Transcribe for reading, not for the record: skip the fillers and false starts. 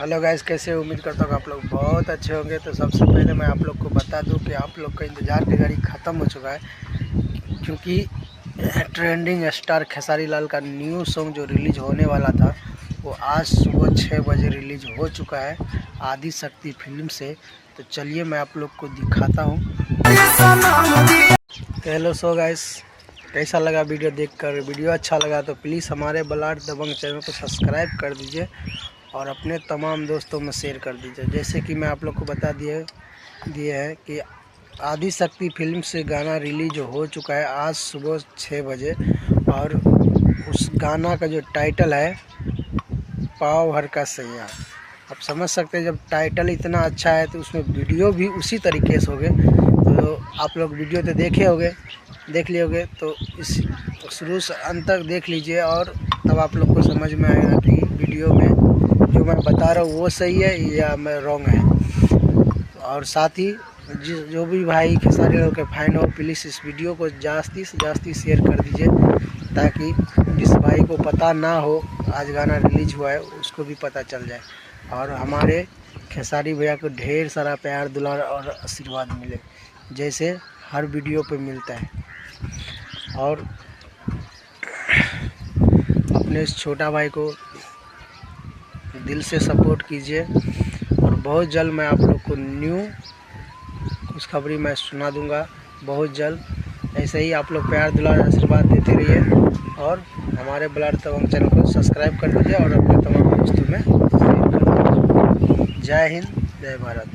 Hello guys, कैसे हो? उम्मीद करता हूँ आप लोग बहुत अच्छे होंगे। तो सबसे पहले मैं आप लोग को बता दूं कि आप लोग का इंतज़ार की घड़ी ख़त्म हो चुका है, क्योंकि ट्रेंडिंग स्टार खेसारी लाल का न्यू सॉन्ग जो रिलीज़ होने वाला था वो आज सुबह 6 बजे रिलीज़ हो चुका है आदि शक्ति फिल्म से। तो चलिए मैं आप लोग को दिखाता हूँ। हेलो सो गाइस, कैसा लगा वीडियो देखकर? वीडियो अच्छा लगा तो प्लीज़ हमारे बलाट दबंग चैनल को सब्सक्राइब कर दीजिए और अपने तमाम दोस्तों में शेयर कर दीजिए। जैसे कि मैं आप लोग को बता दिए हैं कि आदि शक्ति फिल्म से गाना रिलीज हो चुका है आज सुबह 6 बजे, और उस गाना का जो टाइटल है पाव हर का सैया। आप समझ सकते हैं, जब टाइटल इतना अच्छा है तो उसमें वीडियो भी उसी तरीके से होगे। तो आप लोग वीडियो तो देख लिए होगे, तो इस शुरू से अंत तक देख लीजिए और तब आप लोग को समझ में आएगा कि वीडियो में जो मैं बता रहा हूँ वो सही है या मैं रॉन्ग है। और साथ ही जो भी भाई खेसारी लाल के फैन हो, प्लीज़ इस वीडियो को जास्ती से जास्ती शेयर कर दीजिए, ताकि जिस भाई को पता ना हो आज गाना रिलीज हुआ है उसको भी पता चल जाए और हमारे खेसारी भैया को ढेर सारा प्यार दुलार और आशीर्वाद मिले, जैसे हर वीडियो पे मिलता है। और अपने इस छोटा भाई को दिल से सपोर्ट कीजिए और बहुत जल्द मैं आप लोग को न्यू खुशखबरी मैं सुना दूंगा बहुत जल्द। ऐसे ही आप लोग प्यार दुलार आशीर्वाद देते रहिए और हमारे बलाट दबंग चैनल को सब्सक्राइब कर दीजिए और अपने तमाम दोस्तों में शेयर कर दीजिए। जय हिंद, जय भारत।